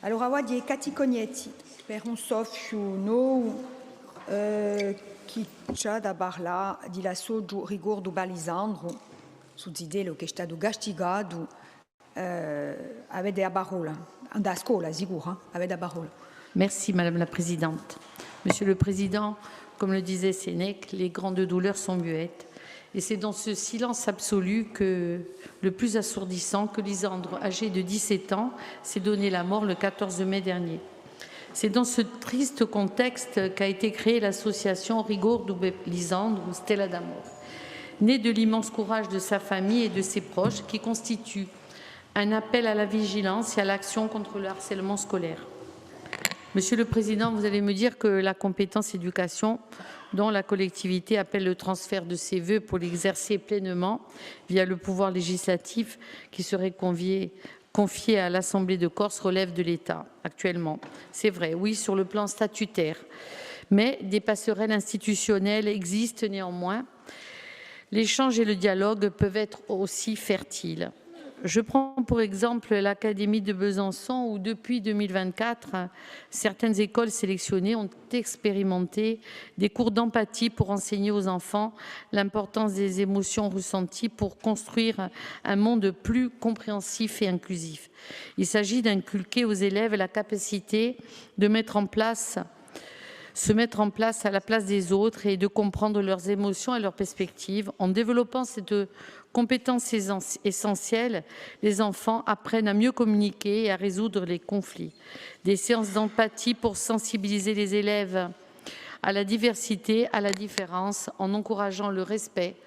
Allora, di Cati Cognetti, per un soffio no, chi c'ha da parla di la soggio rigor do Balisandro, su zidelo che è stato gastigato, avete a parola, da scuola, sicuro, avete a parola. Merci Madame la Présidente. Monsieur le Président, comme le disait Sénèque, les grandes douleurs sont muettes. Et c'est dans ce silence absolu que le plus assourdissant que Lisandre, âgé de 17 ans, s'est donné la mort le 14 mai dernier. C'est dans ce triste contexte qu'a été créée l'association Rigor do Lisandro ou Stella d'Amor, née de l'immense courage de sa famille et de ses proches, qui constitue un appel à la vigilance et à l'action contre le harcèlement scolaire. Monsieur le Président, vous allez me dire que la compétence éducation, dont la collectivité appelle le transfert de ses vœux pour l'exercer pleinement via le pouvoir législatif qui serait confié à l'Assemblée de Corse, relève de l'État actuellement. C'est vrai, oui, sur le plan statutaire. Mais des passerelles institutionnelles existent néanmoins. L'échange et le dialogue peuvent être aussi fertiles. Je prends pour exemple l'Académie de Besançon où depuis 2024, certaines écoles sélectionnées ont expérimenté des cours d'empathie pour enseigner aux enfants l'importance des émotions ressenties pour construire un monde plus compréhensif et inclusif. Il s'agit d'inculquer aux élèves la capacité de se mettre en place à la place des autres et de comprendre leurs émotions et leurs perspectives. En développant cette compétence essentielle, les enfants apprennent à mieux communiquer et à résoudre les conflits. Des séances d'empathie pour sensibiliser les élèves à la diversité, à la différence, en encourageant le respect,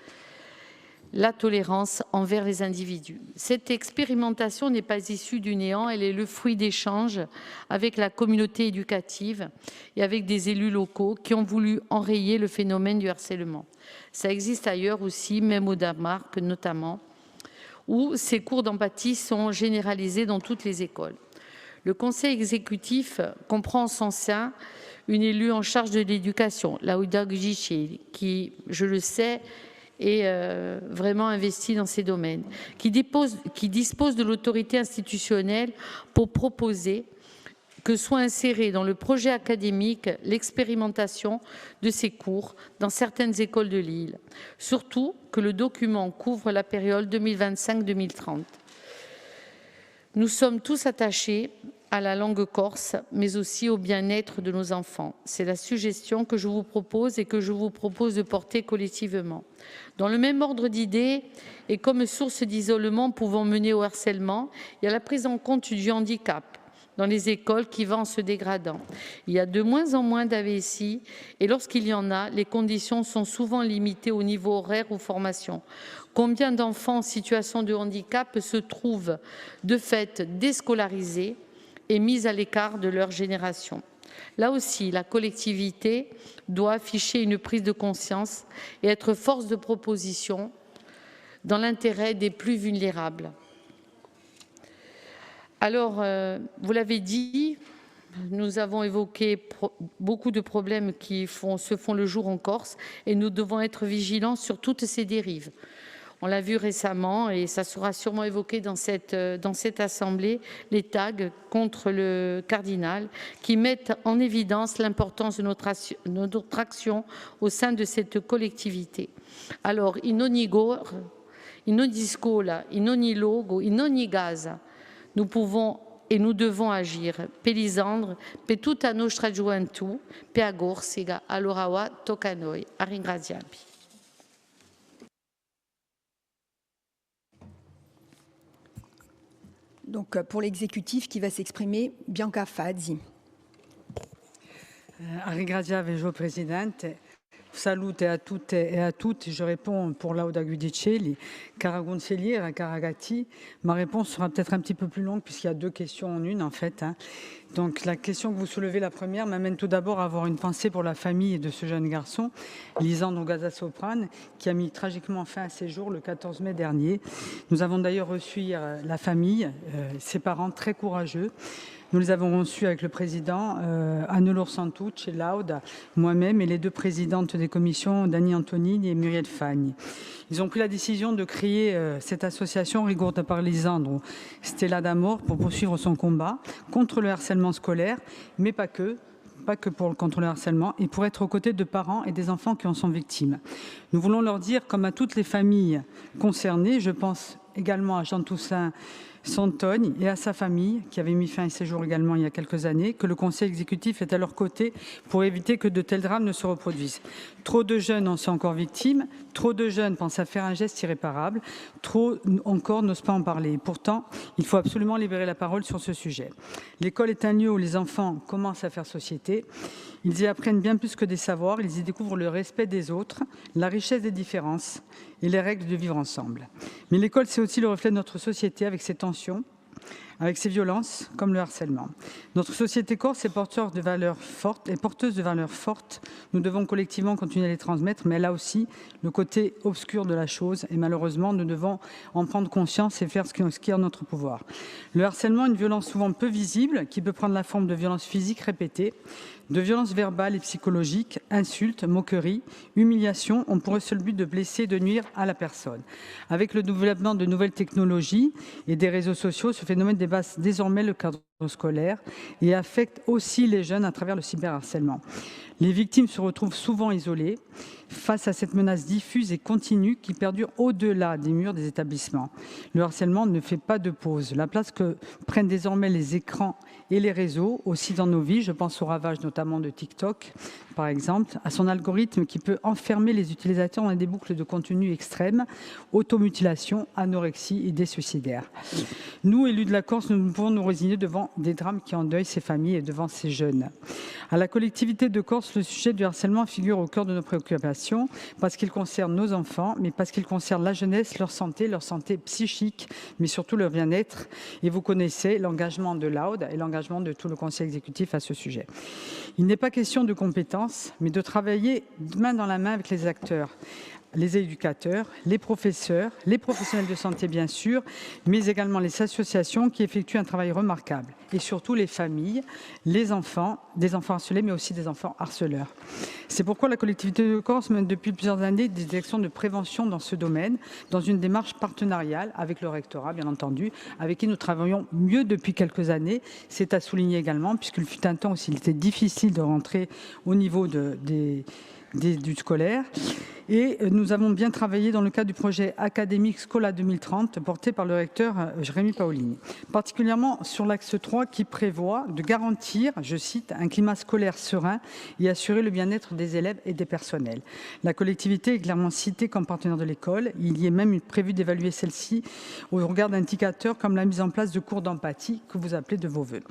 la tolérance envers les individus. Cette expérimentation n'est pas issue du néant, elle est le fruit d'échanges avec la communauté éducative et avec des élus locaux qui ont voulu enrayer le phénomène du harcèlement. Ça existe ailleurs aussi, même au Danemark notamment, où ces cours d'empathie sont généralisés dans toutes les écoles. Le conseil exécutif comprend en son sein une élue en charge de l'éducation, Lauda Gugici, qui, je le sais, est vraiment investi dans ces domaines, qui dispose de l'autorité institutionnelle pour proposer que soit insérée dans le projet académique l'expérimentation de ces cours dans certaines écoles de l'île. Surtout que le document couvre la période 2025-2030. Nous sommes tous attachés à la langue corse, mais aussi au bien-être de nos enfants. C'est la suggestion que je vous propose et que je vous propose de porter collectivement. Dans le même ordre d'idées, et comme source d'isolement pouvant mener au harcèlement, il y a la prise en compte du handicap dans les écoles qui va en se dégradant. Il y a de moins en moins d'AVSI et lorsqu'il y en a, les conditions sont souvent limitées au niveau horaire ou formation. Combien d'enfants en situation de handicap se trouvent de fait déscolarisés et mis à l'écart de leur génération? Là aussi, la collectivité doit afficher une prise de conscience et être force de proposition dans l'intérêt des plus vulnérables. Alors, vous l'avez dit, nous avons évoqué beaucoup de problèmes qui se font le jour en Corse et nous devons être vigilants sur toutes ces dérives. On l'a vu récemment et ça sera sûrement évoqué dans cette assemblée, les tags contre le cardinal qui mettent en évidence l'importance de notre action au sein de cette collectivité. Alors, in ogni scuola, in ogni luogo, in ogni casa, nous pouvons et nous devons agir. Per Lisandro, per tutta nostra gioventù, per agorsiga, allora tocca a noi. A ringraziarvi. Donc, pour l'exécutif qui va s'exprimer, Bianca Fazzi. Ringrazio Presidente. Salute a tutte e a tutti. Je réponds pour Lauda Guidicelli, cara consigliera, cara Gatti. Ma réponse sera peut-être un petit peu plus longue puisqu'il y a deux questions en une en fait. Donc la question que vous soulevez, la première, m'amène tout d'abord à avoir une pensée pour la famille de ce jeune garçon, Lisandro Gazzasoprane, qui a mis tragiquement fin à ses jours le 14 mai dernier. Nous avons d'ailleurs reçu la famille, ses parents très courageux. Nous les avons reçus avec le président Anne-Laure Santucci, Lauda, moi-même et les deux présidentes des commissions, Dani Antonini et Muriel Fagne. Ils ont pris la décision de créer cette association Rigor par Lisandro Stella d'Amor pour poursuivre son combat contre le harcèlement scolaire, mais pas que contre le harcèlement, et pour être aux côtés de parents et des enfants qui en sont victimes. Nous voulons leur dire, comme à toutes les familles concernées, je pense également à Jean Toussaint Santogne et à sa famille, qui avait mis fin à ses jours également il y a quelques années, que le Conseil exécutif est à leur côté pour éviter que de tels drames ne se reproduisent. Trop de jeunes en sont encore victimes, trop de jeunes pensent à faire un geste irréparable, trop encore n'osent pas en parler. Et pourtant, il faut absolument libérer la parole sur ce sujet. L'école est un lieu où les enfants commencent à faire société. Ils y apprennent bien plus que des savoirs, ils y découvrent le respect des autres, la richesse des différences et les règles de vivre ensemble. Mais l'école, c'est aussi le reflet de notre société avec ses tensions, avec ses violences, comme le harcèlement. Notre société corse est porteuse de valeurs fortes. Nous devons collectivement continuer à les transmettre, mais elle a aussi le côté obscur de la chose. Et malheureusement, nous devons en prendre conscience et faire ce qui est en notre pouvoir. Le harcèlement est une violence souvent peu visible, qui peut prendre la forme de violences physiques répétées, de violences verbales et psychologiques, insultes, moqueries, humiliations, ont pour seul but de blesser et de nuire à la personne. Avec le développement de nouvelles technologies et des réseaux sociaux, ce phénomène dépasse désormais le cadre scolaire et affecte aussi les jeunes à travers le cyberharcèlement. Les victimes se retrouvent souvent isolées face à cette menace diffuse et continue qui perdure au-delà des murs des établissements. Le harcèlement ne fait pas de pause. La place que prennent désormais les écrans et les réseaux aussi dans nos vies, je pense au ravage notamment de TikTok, par exemple, à son algorithme qui peut enfermer les utilisateurs dans des boucles de contenu extrêmes, automutilation, anorexie, idées suicidaires. Nous, élus de la Corse, nous ne pouvons nous résigner devant des drames qui endeuillent ces familles et devant ces jeunes. À la collectivité de Corse, le sujet du harcèlement figure au cœur de nos préoccupations parce qu'il concerne nos enfants, mais parce qu'il concerne la jeunesse, leur santé psychique, mais surtout leur bien-être. Et vous connaissez l'engagement de l'AUD et l'engagement de tout le Conseil exécutif à ce sujet. Il n'est pas question de compétences, mais de travailler main dans la main avec les acteurs, les éducateurs, les professeurs, les professionnels de santé bien sûr, mais également les associations qui effectuent un travail remarquable. Et surtout les familles, les enfants, des enfants harcelés, mais aussi des enfants harceleurs. C'est pourquoi la collectivité de Corse mène depuis plusieurs années des actions de prévention dans ce domaine, dans une démarche partenariale avec le rectorat, bien entendu, avec qui nous travaillons mieux depuis quelques années. C'est à souligner également, puisqu'il fut un temps où il était difficile de rentrer au niveau du scolaire. Et nous avons bien travaillé dans le cadre du projet académique Scola 2030 porté par le recteur Jérémy Paolini, particulièrement sur l'axe 3 qui prévoit de garantir, je cite, un climat scolaire serein et assurer le bien-être des élèves et des personnels. La collectivité est clairement citée comme partenaire de l'école. Il y est même prévu d'évaluer celle-ci au regard d'indicateurs comme la mise en place de cours d'empathie que vous appelez de vos voeux.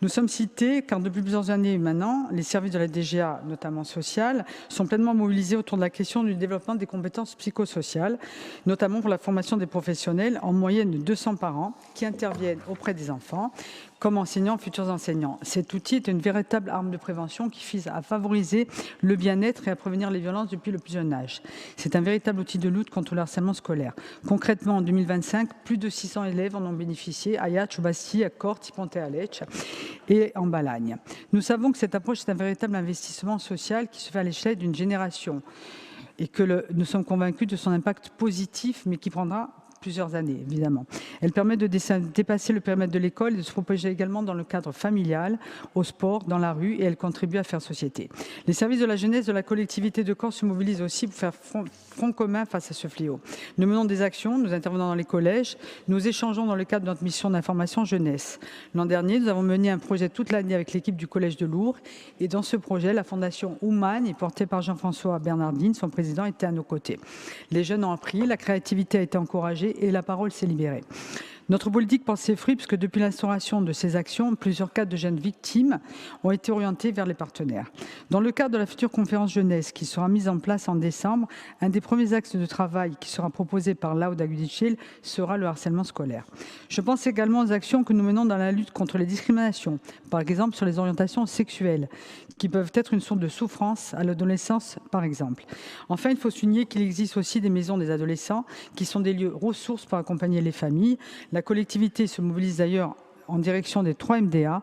Nous sommes cités car depuis plusieurs années maintenant, les services de la DGA, notamment sociales, sont pleinement mobilisés autour de la question du développement des compétences psychosociales, notamment pour la formation des professionnels, en moyenne de 200 par an, qui interviennent auprès des enfants, comme enseignants, futurs enseignants. Cet outil est une véritable arme de prévention qui vise à favoriser le bien-être et à prévenir les violences depuis le plus jeune âge. C'est un véritable outil de lutte contre le harcèlement scolaire. Concrètement, en 2025, plus de 600 élèves en ont bénéficié à Ajaccio, Bastia, à Corte, Ponte Alecce et en Balagne. Nous savons que cette approche est un véritable investissement social qui se fait à l'échelle d'une génération et que nous sommes convaincus de son impact positif, mais qui prendra plusieurs années, évidemment. Elle permet de dépasser le périmètre de l'école et de se propager également dans le cadre familial, au sport, dans la rue, et elle contribue à faire société. Les services de la jeunesse de la collectivité de Corse se mobilisent aussi pour faire front commun face à ce fléau. Nous menons des actions, nous intervenons dans les collèges, nous échangeons dans le cadre de notre mission d'information jeunesse. L'an dernier, nous avons mené un projet toute l'année avec l'équipe du Collège de Lourdes, et dans ce projet, la fondation Oumagne, portée par Jean-François Bernardine, son président, était à nos côtés. Les jeunes ont appris, la créativité a été encouragée, et la parole s'est libérée. Notre politique porte ses fruits puisque depuis l'instauration de ces actions, plusieurs cas de jeunes victimes ont été orientés vers les partenaires. Dans le cadre de la future conférence jeunesse qui sera mise en place en décembre, un des premiers axes de travail qui sera proposé par Lauda Gudicelli sera le harcèlement scolaire. Je pense également aux actions que nous menons dans la lutte contre les discriminations, par exemple sur les orientations sexuelles, qui peuvent être une source de souffrance à l'adolescence, par exemple. Enfin, il faut souligner qu'il existe aussi des maisons des adolescents qui sont des lieux ressources pour accompagner les familles. La collectivité se mobilise d'ailleurs en direction des 3 MDA,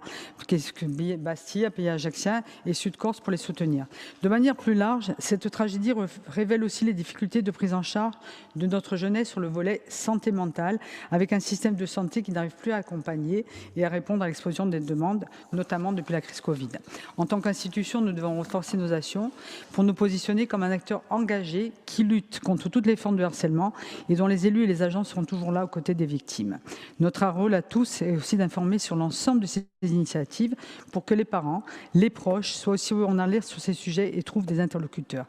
Bastille, Pays Ajaccien et Sud-Corse, pour les soutenir. De manière plus large, cette tragédie révèle aussi les difficultés de prise en charge de notre jeunesse sur le volet santé mentale, avec un système de santé qui n'arrive plus à accompagner et à répondre à l'explosion des demandes, notamment depuis la crise Covid. En tant qu'institution, nous devons renforcer nos actions pour nous positionner comme un acteur engagé qui lutte contre toutes les formes de harcèlement et dont les élus et les agents seront toujours là aux côtés des victimes. Notre rôle à tous est aussi d'informer sur l'ensemble de ces initiatives pour que les parents, les proches soient aussi en alerte sur ces sujets et trouvent des interlocuteurs.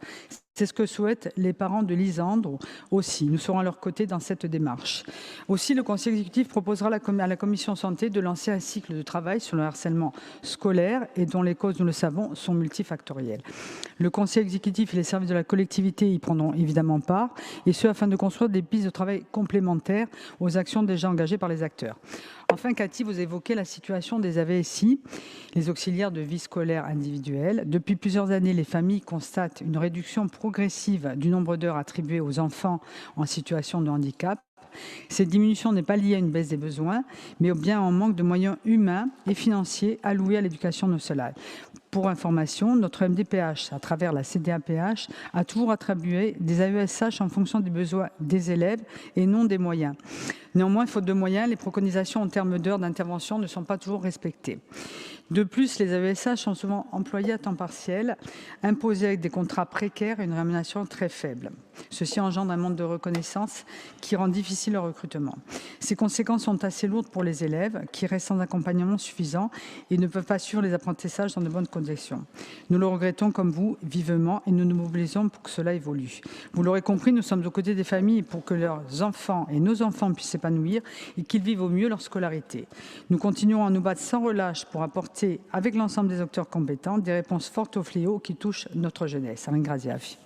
C'est ce que souhaitent les parents de Lisandre aussi. Nous serons à leur côté dans cette démarche. Aussi, le Conseil exécutif proposera à la Commission santé de lancer un cycle de travail sur le harcèlement scolaire et dont les causes, nous le savons, sont multifactorielles. Le Conseil exécutif et les services de la collectivité y prendront évidemment part, et ce afin de construire des pistes de travail complémentaires aux actions déjà engagées par les acteurs. Enfin, Cathy, vous évoquez la situation des AVSI, les auxiliaires de vie scolaire individuelle. Depuis plusieurs années, les familles constatent une réduction progressive du nombre d'heures attribuées aux enfants en situation de handicap. Cette diminution n'est pas liée à une baisse des besoins, mais bien à un manque de moyens humains et financiers alloués à l'éducation nationale. Pour information, notre MDPH, à travers la CDAPH, a toujours attribué des AESH en fonction des besoins des élèves et non des moyens. Néanmoins, faute de moyens, les préconisations en termes d'heures d'intervention ne sont pas toujours respectées. De plus, les AESH sont souvent employés à temps partiel, imposés avec des contrats précaires et une rémunération très faible. Ceci engendre un manque de reconnaissance qui rend difficile le recrutement. Ces conséquences sont assez lourdes pour les élèves qui restent sans accompagnement suffisant et ne peuvent pas suivre les apprentissages dans de bonnes conditions. Nous le regrettons comme vous vivement et nous nous mobilisons pour que cela évolue. Vous l'aurez compris, nous sommes aux côtés des familles pour que leurs enfants et nos enfants puissent s'épanouir et qu'ils vivent au mieux leur scolarité. Nous continuons à nous battre sans relâche pour apporter, avec l'ensemble des acteurs compétents, des réponses fortes aux fléaux qui touchent notre jeunesse. Ringraziavi.